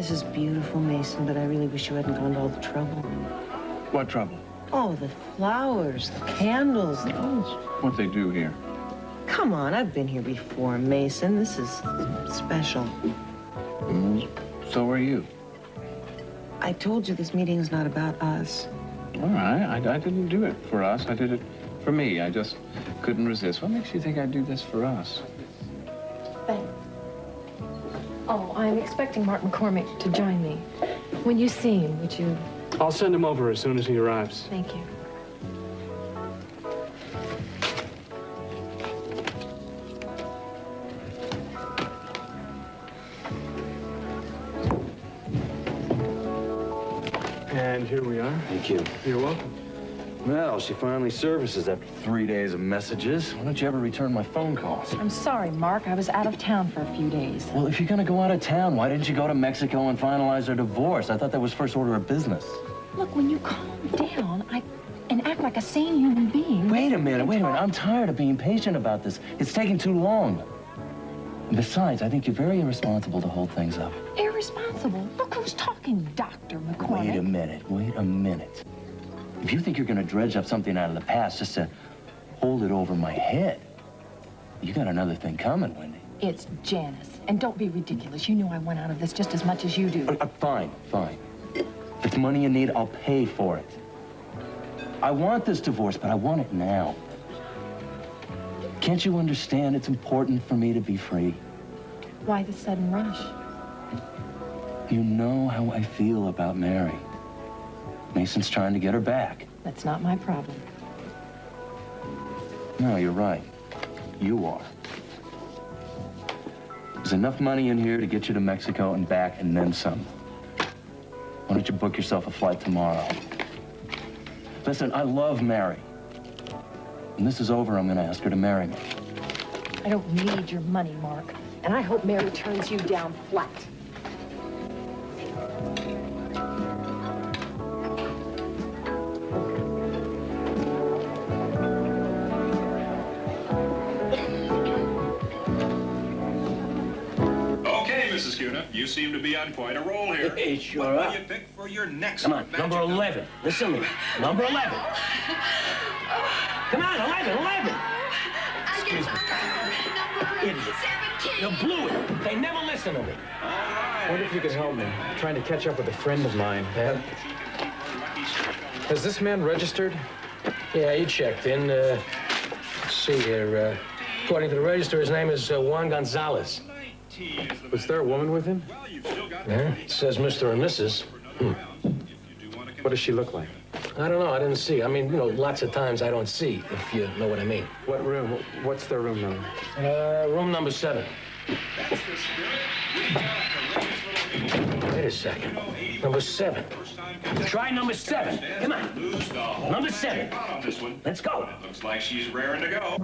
This is beautiful, Mason, but I really wish you hadn't gone to all the trouble. What trouble? Oh, the flowers, the candles. What they do here? Come on, I've been here before, Mason. This is special. So are you. I told you this meeting is not about us. All right, I didn't do it for us. I did it for me. I just couldn't resist. What makes you think I'd do this for us? Ben. Oh, I'm expecting Mark McCormick to join me. When you see him, would you... I'll send him over as soon as he arrives. Thank you. And here we are. Thank you. You're welcome. Well, she finally surfaces after 3 days of messages. Why don't you ever return my phone calls? I'm sorry, Mark. I was out of town for a few days. Well, if you're gonna go out of town, why didn't you go to Mexico and finalize their divorce? I thought that was first order of business. Look, when you calm down and act like a sane human being... Wait a minute. I'm tired of being patient about this. It's taking too long. Besides, I think you're very irresponsible to hold things up. Irresponsible? Look who's talking, Dr. McCormick. Wait a minute. If you think you're gonna dredge up something out of the past just to hold it over my head, you got another thing coming, Wendy. It's Janice. And don't be ridiculous. You know I want out of this just as much as you do. Fine. If it's money you need, I'll pay for it. I want this divorce, but I want it now. Can't you understand it's important for me to be free? Why the sudden rush? You know how I feel about Mary. Mason's trying to get her back. That's not my problem. No, you're right. You are. There's enough money in here to get you to Mexico and back, and then some. Why don't you book yourself a flight tomorrow? Listen, I love Mary. When this is over, I'm gonna ask her to marry me. I don't need your money, Mark. And I hope Mary turns you down flat. You seem to be on quite a roll here. Hey, sure What are. will you pick for your next Come on, number 11. Listen to me. Number 11. Come on, 11. Excuse me. Idiot. You blew it. They never listen to me. I wonder if you could help me. I'm trying to catch up with a friend of mine. Has this man registered? Yeah, he checked in. Let's see here. According to the register, his name is Juan Gonzalez. Was there a woman with him? Yeah, it says Mr. and Mrs. What does she look like? I don't know. I didn't see. I mean, you know, lots of times I don't see, if you know what I mean. What room? What's their room number? Room number 7. Wait a second. Number 7. Try number 7. Come on. Number 7. Let's go. Looks like she's raring to go.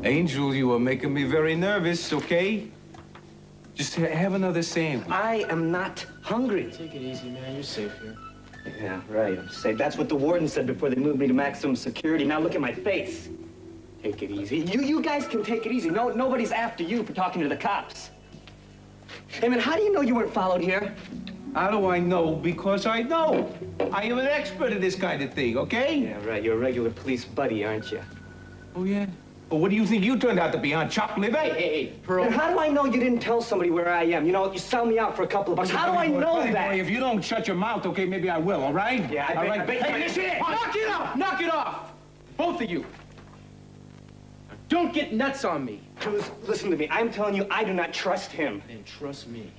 Angel, you are making me very nervous, okay? Just have another sandwich. I am not hungry. Take it easy, man. You're safe here. Yeah, right. I'm safe. That's what the warden said before they moved me to maximum security. Now look at my face. Take it easy. You guys can take it easy. Nobody's after you for talking to the cops. Hey, man, how do you know you weren't followed here? How do I know? Because I know. I am an expert in this kind of thing, okay? Yeah, right. You're a regular police buddy, aren't you? Oh, yeah? Well, what do you think you turned out to be, on chocolate? Hey, Pearl. And how do I know you didn't tell somebody where I am? You know, you sell me out for a couple of bucks. How do I know that? Boy, if you don't shut your mouth, okay, maybe I will, all right? Yeah, all right. Hey, listen! Knock it off! Knock it off! Both of you. Don't get nuts on me. Cruz, listen to me. I'm telling you, I do not trust him. Then trust me.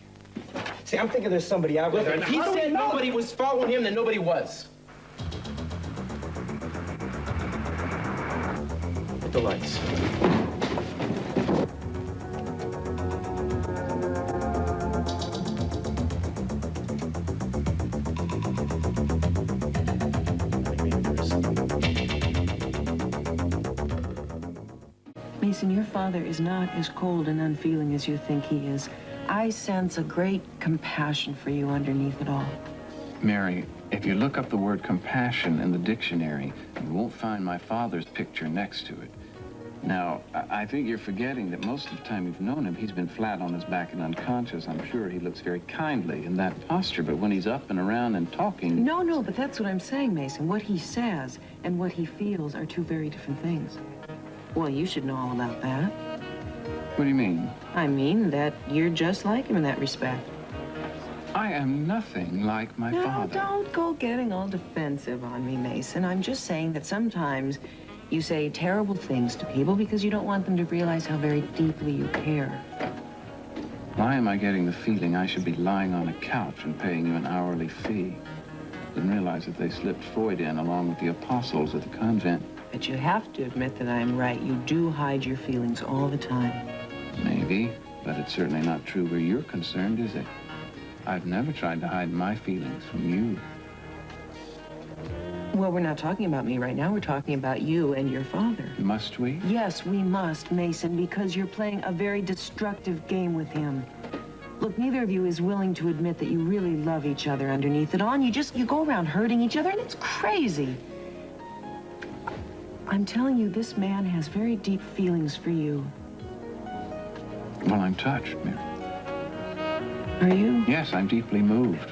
See, I'm thinking there's somebody out there. If he said nobody was following him, then nobody was. Hit the lights. Mason, your father is not as cold and unfeeling as you think he is. I sense a great compassion for you underneath it all. Mary, if you look up the word compassion in the dictionary, you won't find my father's picture next to it. Now, I think you're forgetting that most of the time you've known him, he's been flat on his back and unconscious. I'm sure he looks very kindly in that posture, but when he's up and around and talking... No, but that's what I'm saying, Mason. What he says and what he feels are two very different things. Well, you should know all about that. What do you mean? I mean that you're just like him in that respect. I am nothing like my father. No, don't go getting all defensive on me, Mason. I'm just saying that sometimes you say terrible things to people because you don't want them to realize how very deeply you care. Why am I getting the feeling I should be lying on a couch and paying you an hourly fee? Didn't realize that they slipped Freud in along with the apostles at the convent. But you have to admit that I'm right. You do hide your feelings all the time. Maybe, but it's certainly not true where you're concerned, is it? I've never tried to hide my feelings from you. Well, we're not talking about me right now. We're talking about you and your father. Must we? Yes, we must, Mason, because you're playing a very destructive game with him. Look, neither of you is willing to admit that you really love each other underneath it all, and you go around hurting each other, and it's crazy. I'm telling you, this man has very deep feelings for you. Well, I'm touched, Mary. Are you? Yes, I'm deeply moved.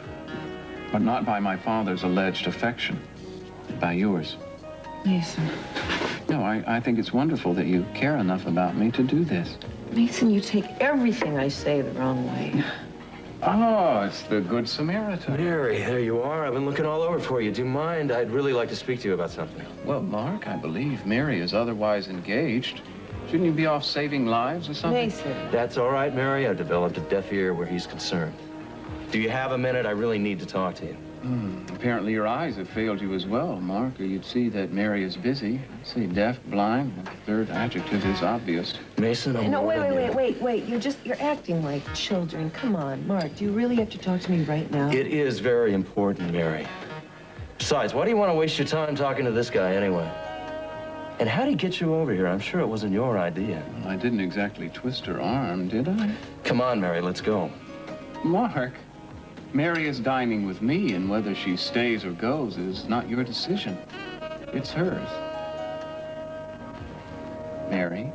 But not by my father's alleged affection. By yours. Mason. No, I think it's wonderful that you care enough about me to do this. Mason, you take everything I say the wrong way. Oh, it's the Good Samaritan. Mary, there you are. I've been looking all over for you. Do you mind? I'd really like to speak to you about something. Well, Mark, I believe Mary is otherwise engaged. Shouldn't you be off saving lives or something? Mason. That's all right, Mary. I've developed a deaf ear where he's concerned. Do you have a minute? I really need to talk to you. Apparently your eyes have failed you as well, Mark, or you'd see that Mary is busy. I'd say deaf, blind. The third adjective is obvious. Mason, I'm No, more than wait. You're acting like children. Come on, Mark, do you really have to talk to me right now? It is very important, Mary. Besides, why do you want to waste your time talking to this guy anyway? And how did he get you over here? I'm sure it wasn't your idea. Well, I didn't exactly twist her arm, did I? Come on, Mary, let's go. Mark, Mary is dining with me, and whether she stays or goes is not your decision. It's hers. Mary.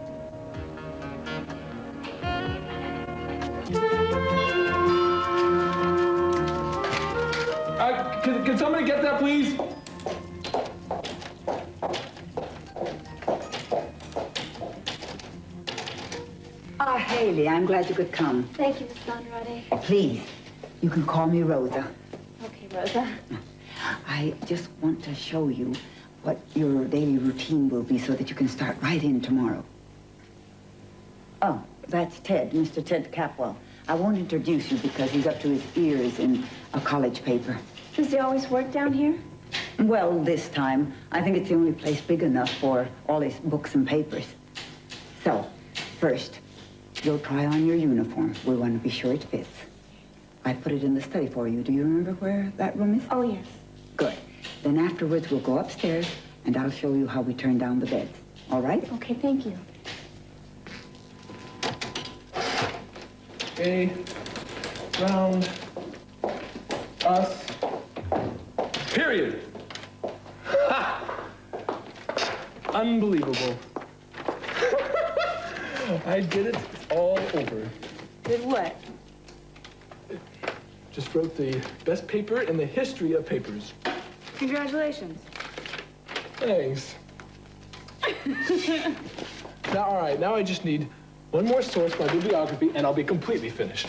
Can somebody get that, please? Ah, Haley, I'm glad you could come. Thank you, Miss Andrade. Please, you can call me Rosa. Okay, Rosa. I just want to show you what your daily routine will be so that you can start right in tomorrow. Oh, that's Ted, Mr. Ted Capwell. I won't introduce you because he's up to his ears in a college paper. Does he always work down here? Well, this time, I think it's the only place big enough for all his books and papers. So, first, you'll try on your uniform. We want to be sure it fits. I put it in the study for you. Do you remember where that room is? Oh, yes. Good. Then afterwards, we'll go upstairs, and I'll show you how we turn down the beds. All right? Okay, thank you. A, round, us, period. Ha! Unbelievable. I did it. It's all over. Did what? Just wrote the best paper in the history of papers. Congratulations. Thanks. Now, all right, now I just need one more source for my bibliography, and I'll be completely finished.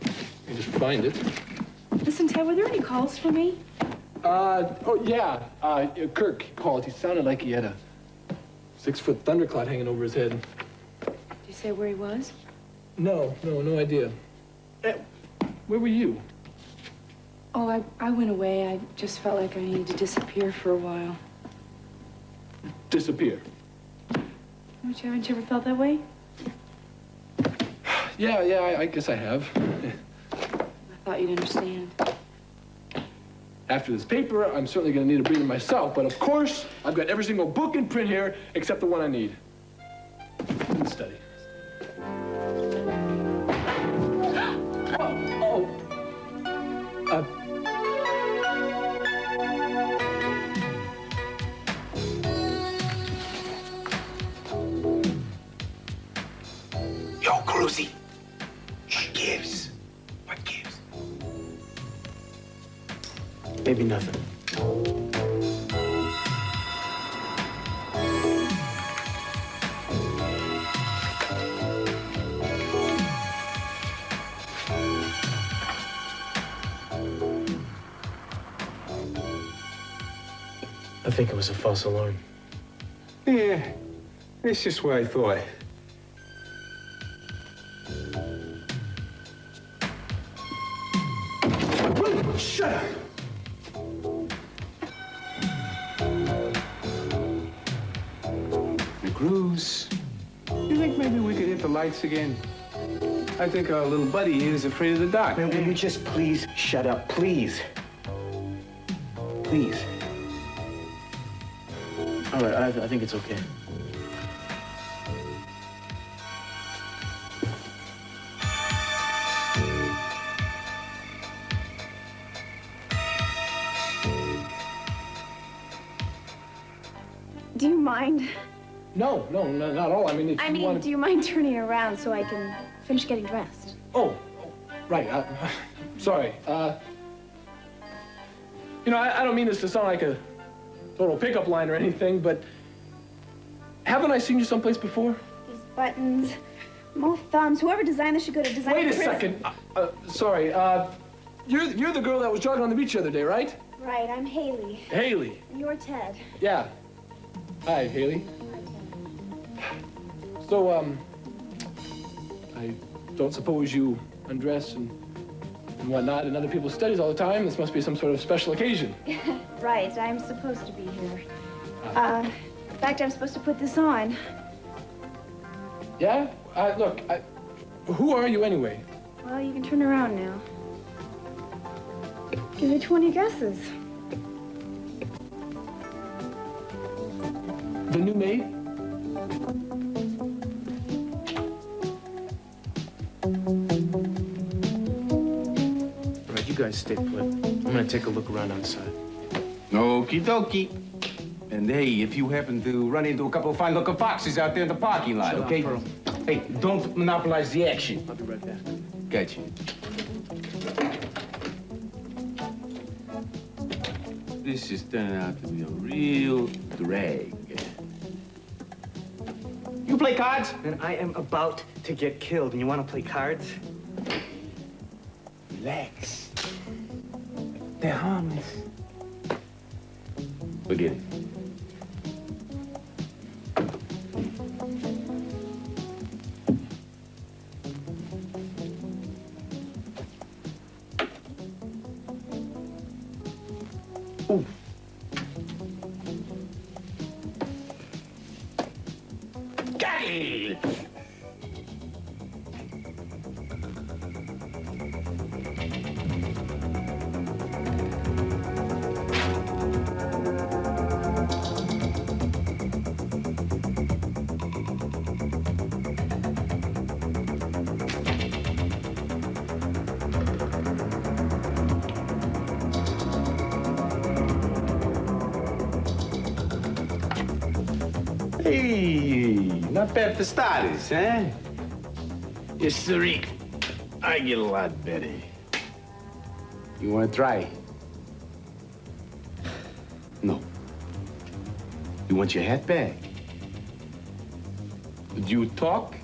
Let me just find it. Listen, Ted, were there any calls for me? Oh, yeah. Kirk called. He sounded like he had a 6-foot thundercloud hanging over his head. Did you say where he was? No idea. Where were you? Oh, I went away. I just felt like I needed to disappear for a while. Disappear. Haven't you ever felt that way? Yeah, I guess I have. I thought you'd understand. After this paper, I'm certainly going to need a breather myself, but of course, I've got every single book in print here except the one I need. In the study. Cruzy, what gives? What gives? Maybe nothing. I think it was a false alarm. Yeah, that's just what I thought. Shut up! Cruz, you think maybe we could hit the lights again? I think our little buddy here is afraid of the dark. Man, will you just please shut up, please? Please. All right, I think it's okay. Do you mind? No, not at all. I mean, if you want do you mind turning around so I can finish getting dressed? Oh, right. Sorry. You know, I don't mean this to sound like a total pickup line or anything, but haven't I seen you someplace before? These buttons, more thumbs. Whoever designed this should go to design. Wait a second. Sorry. You're the girl that was jogging on the beach the other day, right? Right, I'm Haley. Haley. And you're Ted. Yeah. Hi, Haley. So, I don't suppose you undress and whatnot in other people's studies all the time. This must be some sort of special occasion. Right, I'm supposed to be here. In fact, I'm supposed to put this on. Yeah? Look, who are you anyway? Well, you can turn around now. Give me 20 guesses. The new maid? All right, you guys stay put. I'm gonna take a look around outside. Okie dokie. And hey, if you happen to run into a couple of fine-looking foxes out there in the parking lot, okay? Pearl. Hey, don't monopolize the action. I'll be right back. Gotcha. This is turning out to be a real drag. You play cards? And I am about to get killed, and you want to play cards? Relax. They're harmless. Forget it. Ooh. Got it! Hey, not bad for starters, huh? Yes, sirree. I get a lot better. You want to try? No. You want your hat back? Did you talk?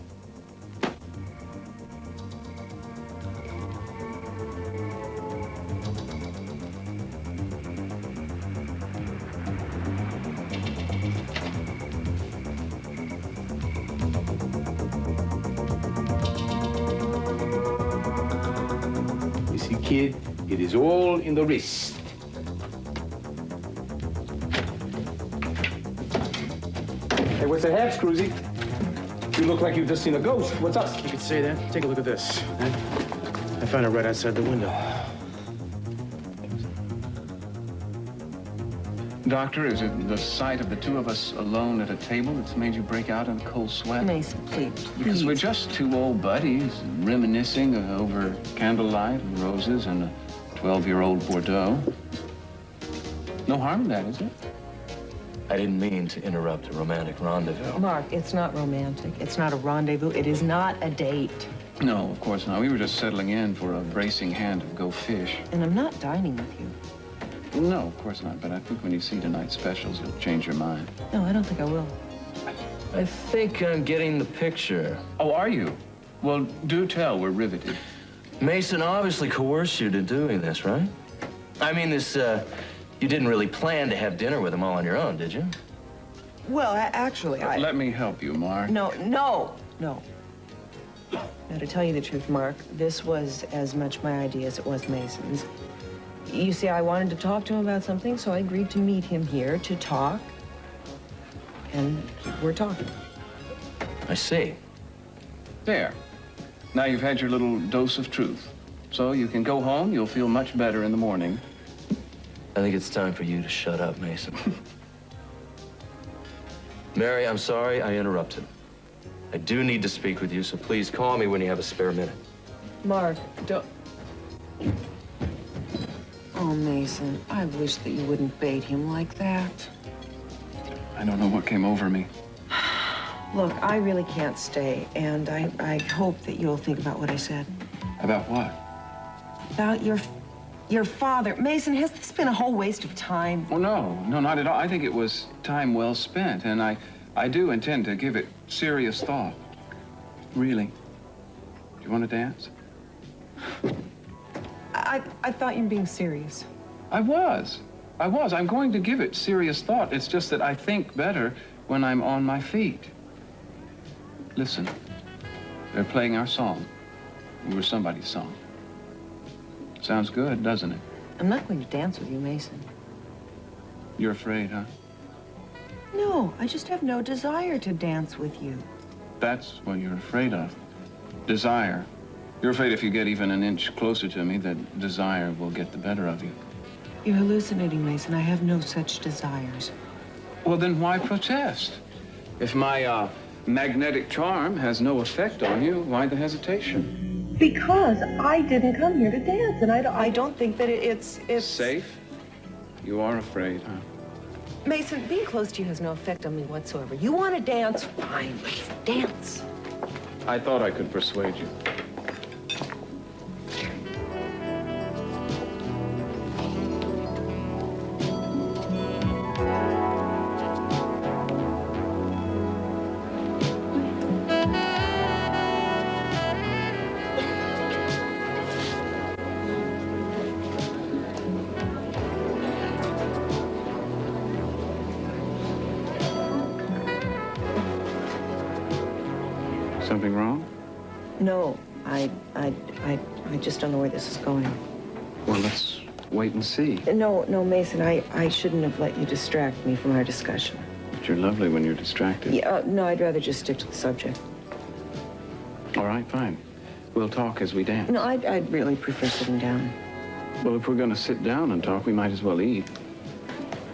Kid, it is all in the wrist. Hey, what's the haps, Cruzy? You look like you've just seen a ghost. What's up? You could say that. Take a look at this. I found it right outside the window. Doctor, is it the sight of the two of us alone at a table that's made you break out in a cold sweat? Mason, please. Because we're just two old buddies reminiscing over candlelight and roses and a 12-year-old Bordeaux. No harm in that, is there? I didn't mean to interrupt a romantic rendezvous. Mark, it's not romantic. It's not a rendezvous. It is not a date. No, of course not. We were just settling in for a bracing hand of go fish. And I'm not dining with you. No, of course not. But I think when you see tonight's specials, you'll change your mind. No, I don't think I will. I think I'm getting the picture. Oh, are you? Well, do tell. We're riveted. Mason obviously coerced you to doing this, right? I mean, you didn't really plan to have dinner with him all on your own, did you? Well, actually, Let me help you, Mark. No. Now, to tell you the truth, Mark, this was as much my idea as it was Mason's. You see, I wanted to talk to him about something, so I agreed to meet him here to talk. And we're talking. I see. There. Now you've had your little dose of truth. So you can go home. You'll feel much better in the morning. I think it's time for you to shut up, Mason. Mary, I'm sorry I interrupted. I do need to speak with you, so please call me when you have a spare minute. Mark, don't... Oh, Mason, I wish that you wouldn't bait him like that. I don't know what came over me. Look, I really can't stay, and I hope that you'll think about what I said. About what? About your father. Mason, has this been a whole waste of time? Oh, no, not at all. I think it was time well spent, and I do intend to give it serious thought. Really. Do you want to dance? I thought you were being serious. I was. I'm going to give it serious thought. It's just that I think better when I'm on my feet. Listen, they're playing our song. We were somebody's song. Sounds good, doesn't it? I'm not going to dance with you, Mason. You're afraid, huh? No, I just have no desire to dance with you. That's what you're afraid of. Desire. You're afraid if you get even an inch closer to me, that desire will get the better of you. You're hallucinating, Mason. I have no such desires. Well, then why protest? If my magnetic charm has no effect on you, why the hesitation? Because I didn't come here to dance, and I don't think that it's... Safe? You are afraid, huh? Mason, being close to you has no effect on me whatsoever. You want to dance? Fine, let's dance. I thought I could persuade you. Something wrong? No, I just don't know where this is going. Well, let's wait and see. No, Mason, I shouldn't have let you distract me from our discussion. But you're lovely when you're distracted. Yeah, no, I'd rather just stick to the subject. All right, fine. We'll talk as we dance. No, I'd really prefer sitting down. Well, if we're going to sit down and talk, we might as well eat.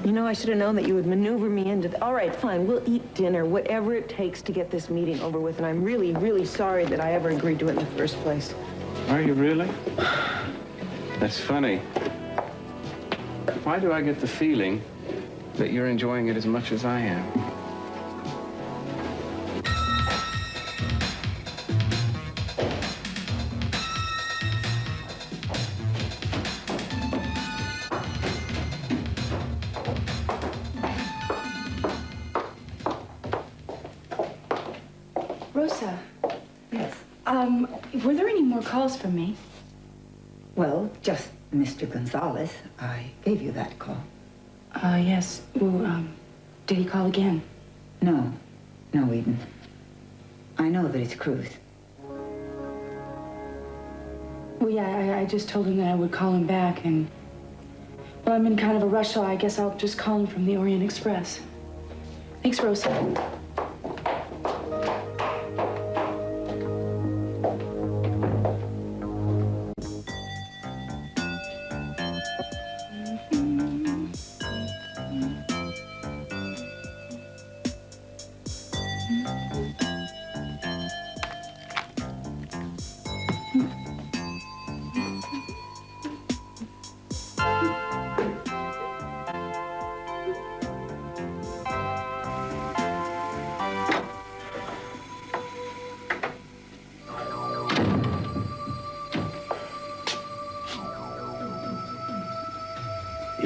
You know, I should have known that you would maneuver me into All right, fine, we'll eat dinner, whatever it takes to get this meeting over with, and I'm really, really sorry that I ever agreed to it in the first place. Are you really? That's funny. Why do I get the feeling that you're enjoying it as much as I am? Rosa, Yes. were there any more calls from me? Well, just Mr. Gonzalez. I gave you that call. Yes. Well, did he call again? No, Eden. I know that it's Cruz. Well, yeah, I just told him that I would call him back, and... Well, I'm in kind of a rush, so I guess I'll just call him from the Orient Express. Thanks, Rosa.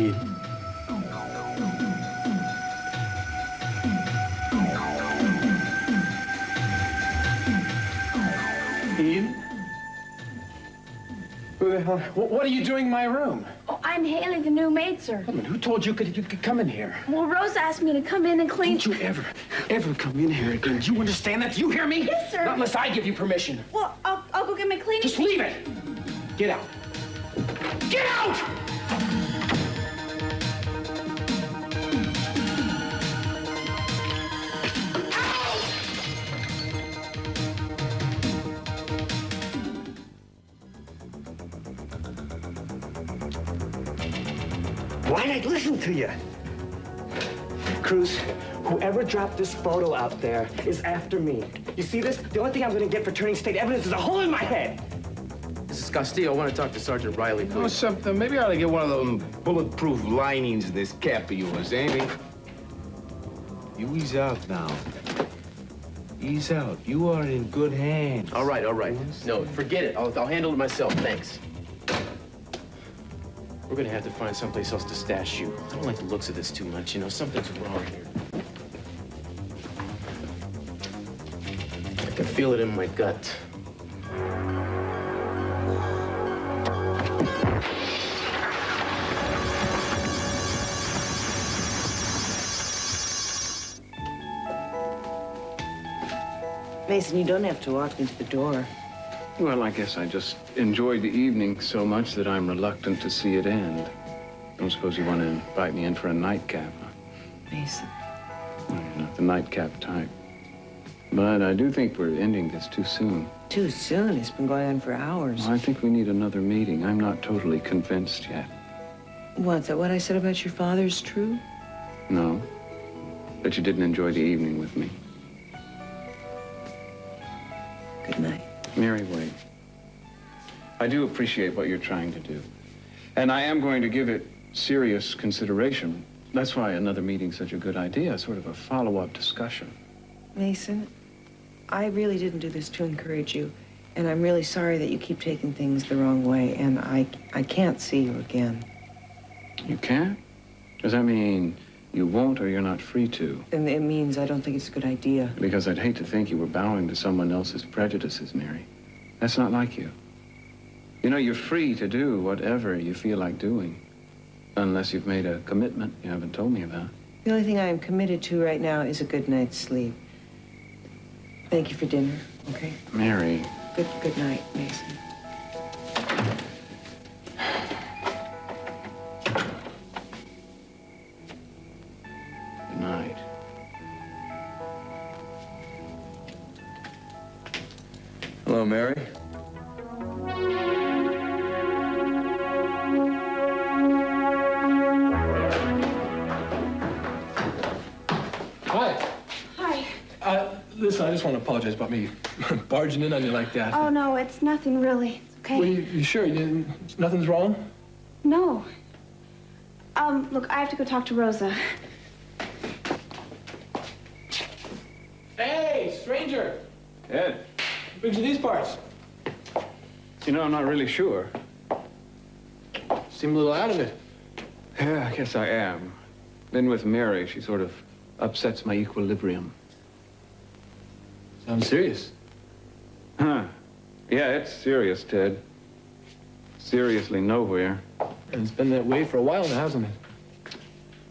Eden. Eden? Who the hell? What are you doing in my room? Oh, I'm Haley, the new maid, sir. I mean, who told you you could come in here? Well, Rose asked me to come in and clean. Don't you ever come in here again. Do you understand that? Do you hear me? Yes, sir. Not unless I give you permission. Well, I'll go get my cleaning. Just leave it. Get out. Get out! Why'd I listen to you? Cruz, whoever dropped this photo out there is after me. You see this? The only thing I'm gonna get for turning state evidence is a hole in my head. Mrs. Castillo, I want to talk to Sergeant Riley, please. You know something? Maybe I ought to get one of them bulletproof linings in this cap of yours, Amy. You ease out now. Ease out. You are in good hands. All right, all right. No, forget it. I'll handle it myself. Thanks. We're gonna have to find someplace else to stash you. I don't like the looks of this too much. You know, something's wrong here. I can feel it in my gut. Mason, you don't have to walk me to the door. Well, I guess I just enjoyed the evening so much that I'm reluctant to see it end. Don't suppose you want to invite me in for a nightcap, huh? Mason. Well, you're not the nightcap type. But I do think we're ending this too soon. Too soon? It's been going on for hours. Well, I think we need another meeting. I'm not totally convinced yet. What, that what I said about your father is true? No. But you didn't enjoy the evening with me. Good night. Mary, wait. I do appreciate what you're trying to do. And I am going to give it serious consideration. That's why another meeting's such a good idea, sort of a follow-up discussion. Mason, I really didn't do this to encourage you. And I'm really sorry that you keep taking things the wrong way. And I can't see you again. You can't? Does that mean you won't or you're not free to? And it means I don't think it's a good idea. Because I'd hate to think you were bowing to someone else's prejudices, Mary. That's not like you. You know, you're free to do whatever you feel like doing. Unless you've made a commitment you haven't told me about. The only thing I am committed to right now is a good night's sleep. Thank you for dinner, okay? Mary. Good night, Mason. Good night. Hello, Mary. Hi. Hi. Listen, I just want to apologize about me barging in on you like that. Oh, no, it's nothing really. It's okay. Well, you sure? Nothing's wrong? No. Look, I have to go talk to Rosa. Hey, stranger. Ed. What brings you these parts? You know, I'm not really sure. Seem a little out of it. Yeah, I guess I am. Then with Mary, she sort of upsets my equilibrium. Sounds serious. Huh. Yeah, it's serious, Ted. Seriously nowhere. And it's been that way for a while now, hasn't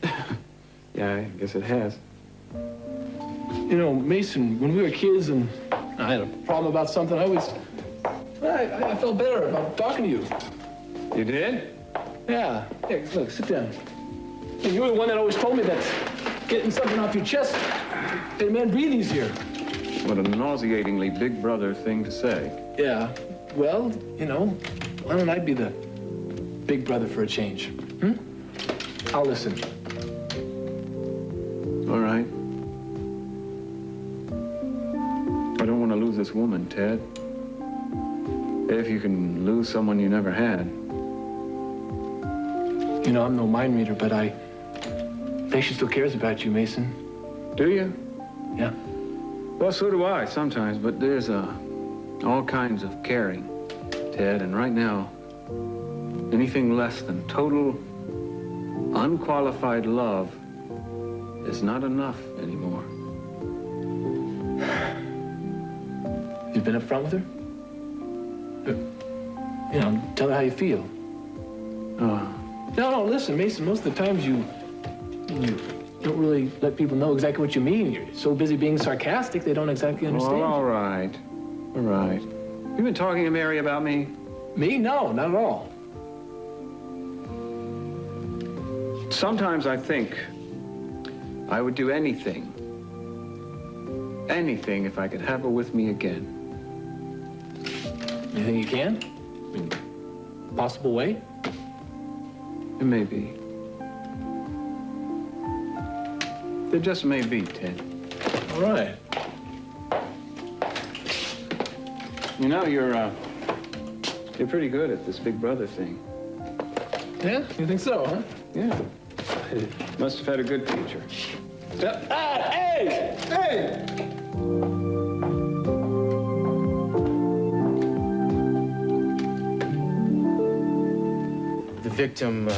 it? Yeah, I guess it has. You know, Mason, when we were kids and I had a problem about something, I felt better about talking to you. You did? Yeah. Here, look, sit down. And you were the one that always told me that getting something off your chest made a man breathe easier. What a nauseatingly big brother thing to say. Yeah. Well, you know, why don't I be the big brother for a change? Hmm? I'll listen. All right. I don't want to lose this woman, Ted. If you can lose someone you never had. You know, I'm no mind reader, but I think she still cares about you, Mason. Do you? Yeah. Well, so do I sometimes, but there's all kinds of caring, Ted, and right now, anything less than total Unqualified love is not enough anymore. You've been up front with her? You know, tell her how you feel. No, listen, Mason, most of the times you don't really let people know exactly what you mean. You're so busy being sarcastic, they don't exactly understand. Well, all right. All right. You've been talking to Mary about me? Me? No, not at all. Sometimes I think I would do anything if I could have her with me again. You think you can? I mean, possible way? It may be. There just may be, Ted. All right. You know, you're pretty good at this Big Brother thing. Yeah? You think so, huh? Yeah. Must have had a good teacher. Hey! Hey! The victim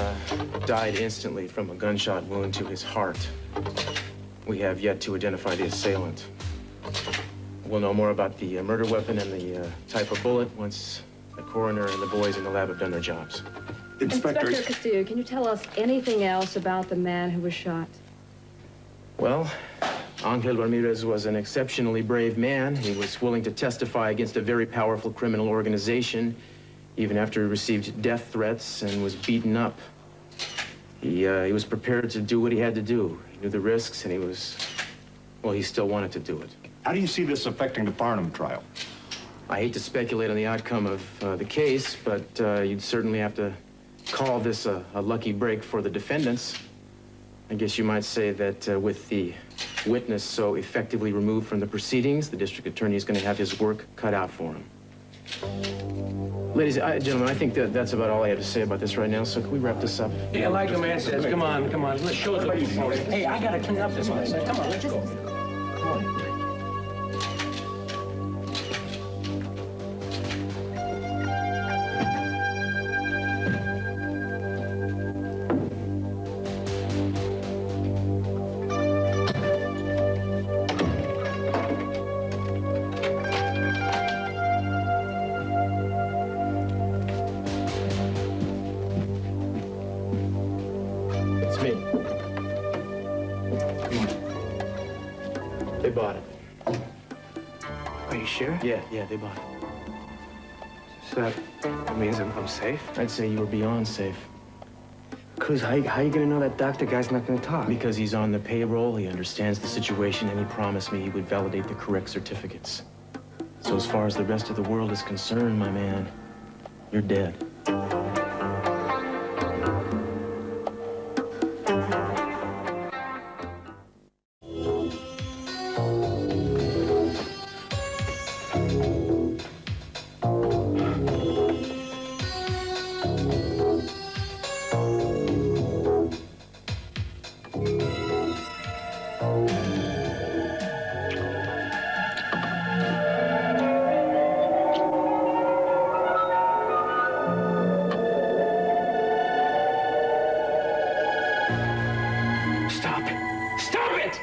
died instantly from a gunshot wound to his heart. We have yet to identify the assailant. We'll know more about the murder weapon and the type of bullet once the coroner and the boys in the lab have done their jobs. Inspector Castillo, can you tell us anything else about the man who was shot? Well, Angel Ramirez was an exceptionally brave man. He was willing to testify against a very powerful criminal organization, even after he received death threats and was beaten up. He was prepared to do what he had to do. He knew the risks, and he still wanted to do it. How do you see this affecting the Barnum trial? I hate to speculate on the outcome of the case, but you'd certainly have to call this a lucky break for the defendants. I guess you might say that with the witness so effectively removed from the proceedings, the district attorney is going to have his work cut out for him. Ladies, gentlemen, I think that's about all I have to say about this right now, so can we wrap this up? Yeah, like the man says, come on. Let's show us what you can. Hey, I gotta clean up this mess. Come on, let's go. Come on. It's me. Come on. They bought it. Are you sure? Yeah, they bought it. So that means I'm safe? I'd say you were beyond safe. Cruz, how you gonna know that doctor guy's not gonna talk? Because he's on the payroll, he understands the situation, and he promised me he would validate the correct certificates. So as far as the rest of the world is concerned, my man, you're dead. Stop it!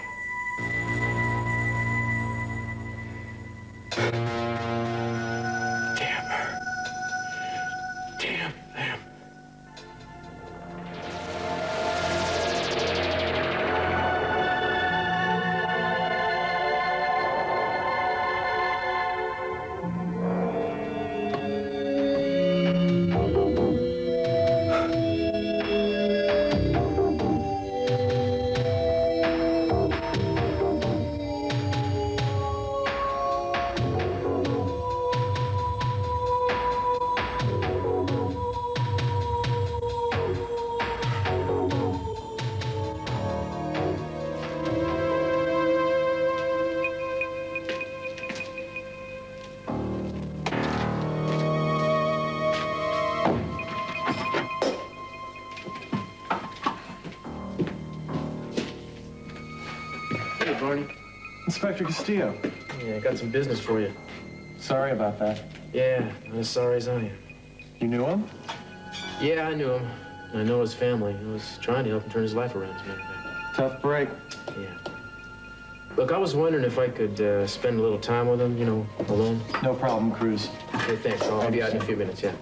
Damn her. Damn them. Hey, Barney. Inspector Castillo. Yeah, I got some business for you. Sorry about that. Yeah, I'm as sorry as I am. You knew him? Yeah, I knew him. I know his family. I was trying to help him turn his life around, as a matter of fact. Tough break. Yeah. Look, I was wondering if I could spend a little time with him, you know, alone. No problem, Cruz. Hey, thanks. I'll be out in a few minutes, yeah.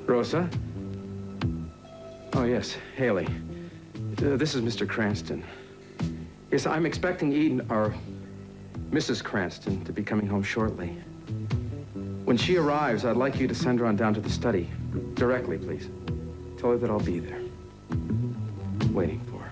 Rosa? Oh, yes, Haley. This is Mr. Cranston. Yes, I'm expecting Eden, or Mrs. Cranston, to be coming home shortly. When she arrives, I'd like you to send her on down to the study. Directly, please. Tell her that I'll be there. Waiting for her.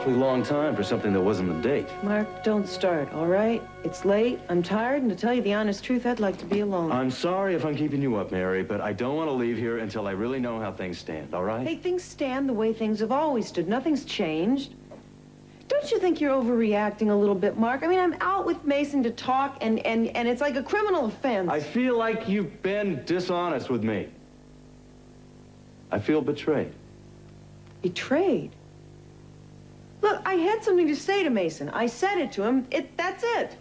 Long time for something that wasn't a date. Mark, don't start, all right? It's late, I'm tired, and to tell you the honest truth, I'd like to be alone. I'm sorry if I'm keeping you up, Mary, but I don't want to leave here until I really know how things stand, all right? Hey, things stand the way things have always stood. Nothing's changed. Don't you think you're overreacting a little bit, Mark? I mean, I'm out with Mason to talk, and it's like a criminal offense. I feel like you've been dishonest with me. I feel betrayed. Betrayed? Look, I had something to say to Mason. I said it to him. That's it.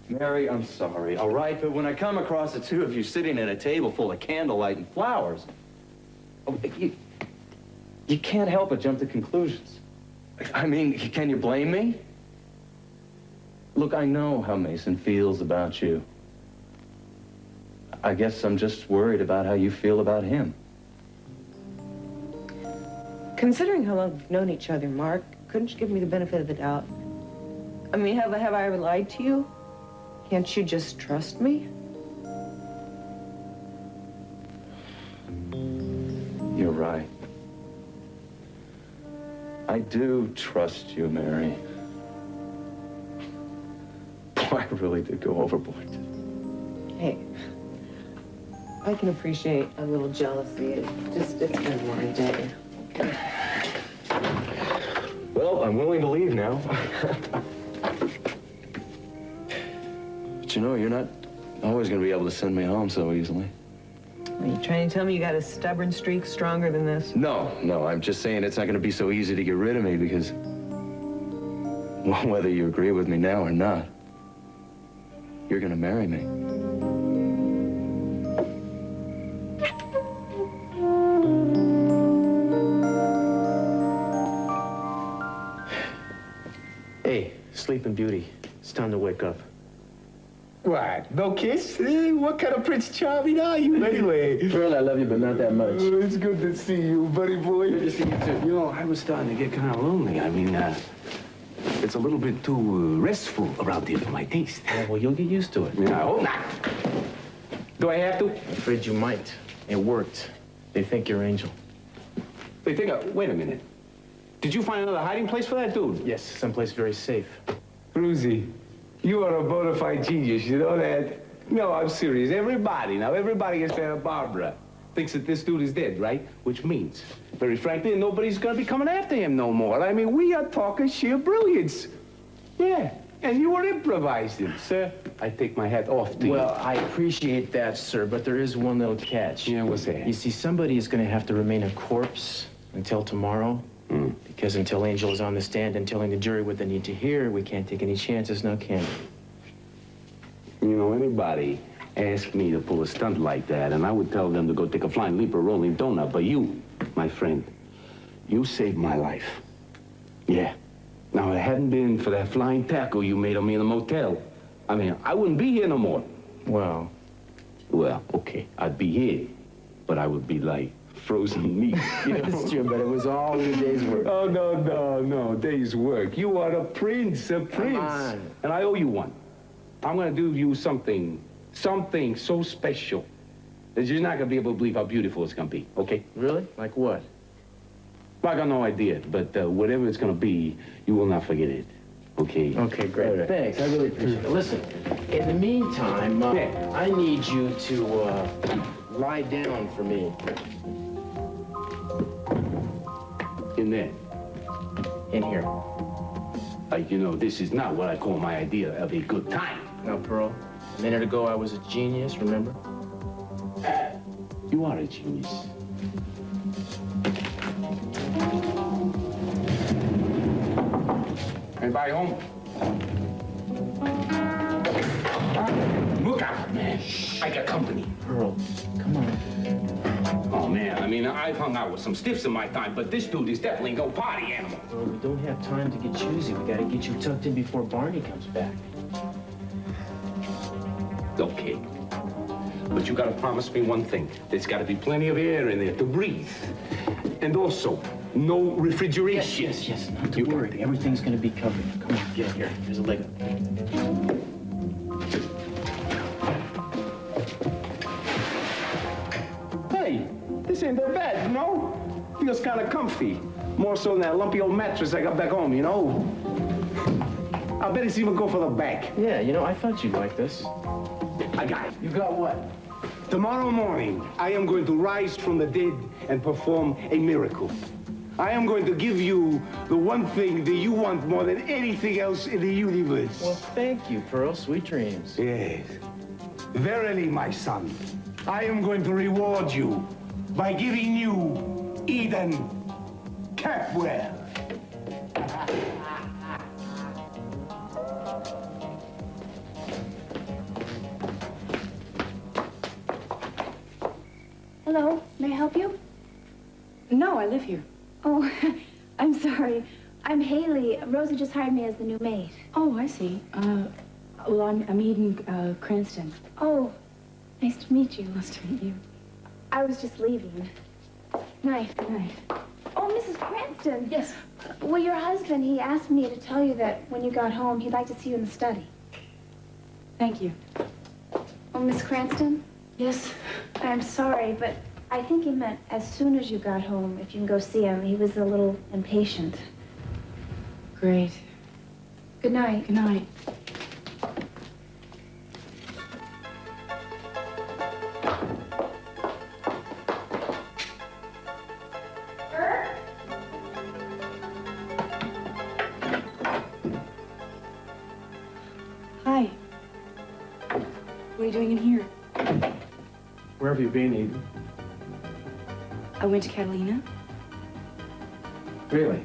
Mary, I'm sorry, all right? But when I come across the two of you sitting at a table full of candlelight and flowers, you can't help but jump to conclusions. I mean, can you blame me? Look, I know how Mason feels about you. I guess I'm just worried about how you feel about him. Considering how long we've known each other, Mark, couldn't you give me the benefit of the doubt? I mean, have I ever lied to you? Can't you just trust me? You're right. I do trust you, Mary. Boy, I really did go overboard. Hey, I can appreciate a little jealousy. It's been one day. Well, I'm willing to leave now. But you know, you're not always going to be able to send me home so easily. Are you trying to tell me you got a stubborn streak stronger than this? No, I'm just saying it's not going to be so easy to get rid of me because, well, whether you agree with me now or not, you're going to marry me. Hey, Sleeping Beauty, it's time to wake up. What? No kiss? What kind of Prince Charming are you, anyway? Girl, I love you, but not that much. Oh, it's good to see you, buddy boy. Good to see you, too. You know, I was starting to get kind of lonely. I mean, it's a little bit too restful around here for my taste. Yeah, well, you'll get used to it. Yeah, I hope not. Do I have to? I'm afraid you might. It worked. They think you're Angel. They think, wait a minute. Did you find another hiding place for that dude? Yes, someplace very safe. Bruzy, you are a bona fide genius, you know that? No, I'm serious. Everybody gets Santa Barbara thinks that this dude is dead, right? Which means, very frankly, nobody's gonna be coming after him no more. I mean, we are talking sheer brilliance. Yeah, And you were improvising. Sir, I take my hat off to you. Well, I appreciate that, sir, but there is one little catch. Yeah, what's that? You see, somebody is going to have to remain a corpse until tomorrow. Because until Angel is on the stand and telling the jury what they need to hear, we can't take any chances, now can we? You know, anybody asked me to pull a stunt like that, and I would tell them to go take a flying leap or rolling donut. But you, my friend, you saved my life. Yeah. Now, if it hadn't been for that flying tackle you made on me in the motel, I mean, I wouldn't be here no more. Well, okay, I'd be here, but I would be like frozen meat. You know? It's true, but it was all in a day's work. Oh, no, day's work. You are a prince, a prince. Come on. And I owe you one. I'm gonna do you something so special that you're not gonna be able to believe how beautiful it's gonna be, okay? Really? Like what? Well, I got no idea, but whatever it's gonna be, you will not forget it, okay? Okay, great. Right. Thanks, I really appreciate it. Listen, in the meantime, I need you to lie down for me. In there? In here. You know, this is not what I call my idea of a good time. Now, Pearl, a minute ago I was a genius, remember? You are a genius. Anybody home? Look out, man. I got company. Pearl, come on. Oh, man, I mean, I've hung out with some stiffs in my time, but this dude is definitely no party animal. Well, we don't have time to get choosy. We gotta get you tucked in before Barney comes back. Okay. But you gotta promise me one thing. There's gotta be plenty of air in there to breathe. And also, no refrigeration. Yes, not to worry. Everything's gonna be covered. Come on, get in here. Here's a leg up. Hey, this ain't that bad, you know? Feels kind of comfy. More so than that lumpy old mattress I got back home, you know? I bet it's even go for the back. Yeah, you know, I thought you'd like this. I got it. You got what? Tomorrow morning, I am going to rise from the dead and perform a miracle. I am going to give you the one thing that you want more than anything else in the universe. Well, thank you, Pearl. Sweet dreams. Yes. Verily, my son, I am going to reward you by giving you Eden Capwell. Hello, may I help you? No, I live here. Oh, I'm sorry. I'm Haley. Rosa just hired me as the new maid. Oh, I see. Well, I'm Eden Cranston. Oh, nice to meet you. Nice to meet you. I was just leaving. Night. Good night. Oh, Mrs. Cranston. Yes. Well, your husband, he asked me to tell you that when you got home, he'd like to see you in the study. Thank you. Oh, Miss Cranston? Yes? I'm sorry, but I think he meant as soon as you got home, if you can go see him. He was a little impatient. Great. Good night. Good night. Hi. What are you doing in here? Where have you been, Eden? I went to Catalina. Really?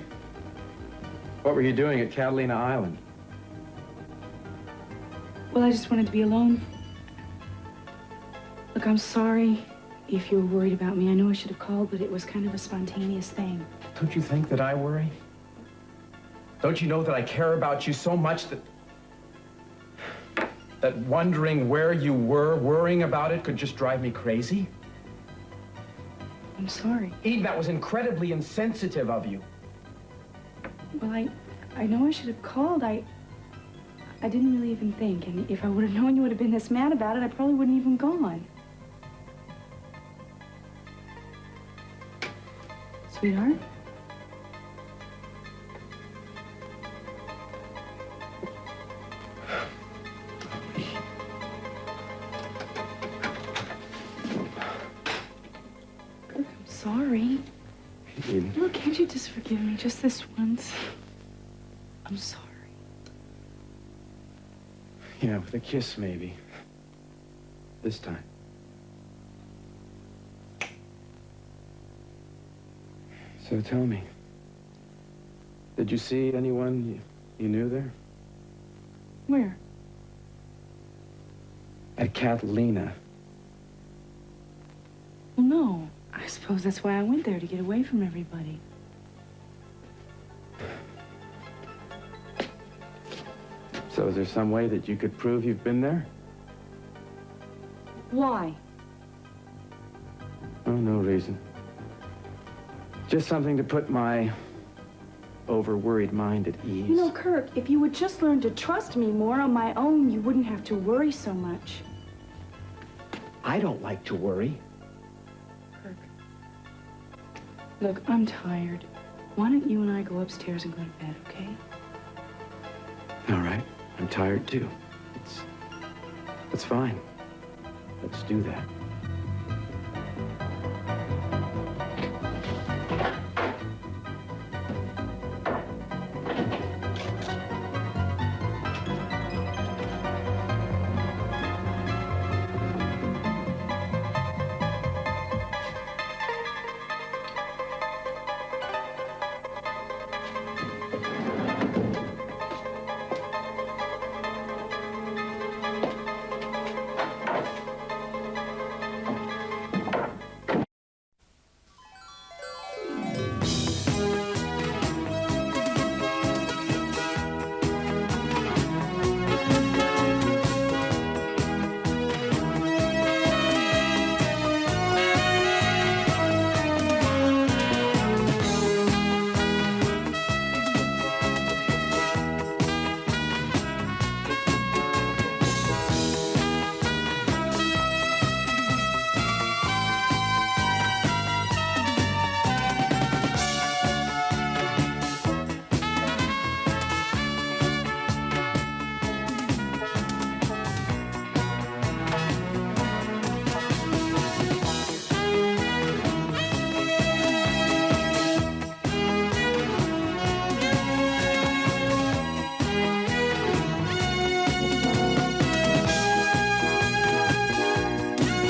What were you doing at Catalina Island? Well, I just wanted to be alone. Look, I'm sorry if you were worried about me. I know I should have called, but it was kind of a spontaneous thing. Don't you think that I worry? Don't you know that I care about you so much that wondering where you were, worrying about it, could just drive me crazy? I'm sorry. Eden, that was incredibly insensitive of you. Well, I know I should have called. I didn't really even think. And if I would have known you would have been this mad about it, I probably wouldn't even gone. Sweetheart? I'm sorry. Eden. Look, can't you just forgive me just this once? I'm sorry. Yeah, with a kiss, maybe. This time. So tell me, did you see anyone you knew there? Where? At Catalina. Well, no. I suppose that's why I went there, to get away from everybody. So is there some way that you could prove you've been there? Why? Oh, no reason. Just something to put my over-worried mind at ease. You know, Kirk, if you would just learn to trust me more on my own, you wouldn't have to worry so much. I don't like to worry. Kirk. Look, I'm tired. Why don't you and I go upstairs and go to bed, okay? All right. I'm tired, too. It's fine. Let's do that.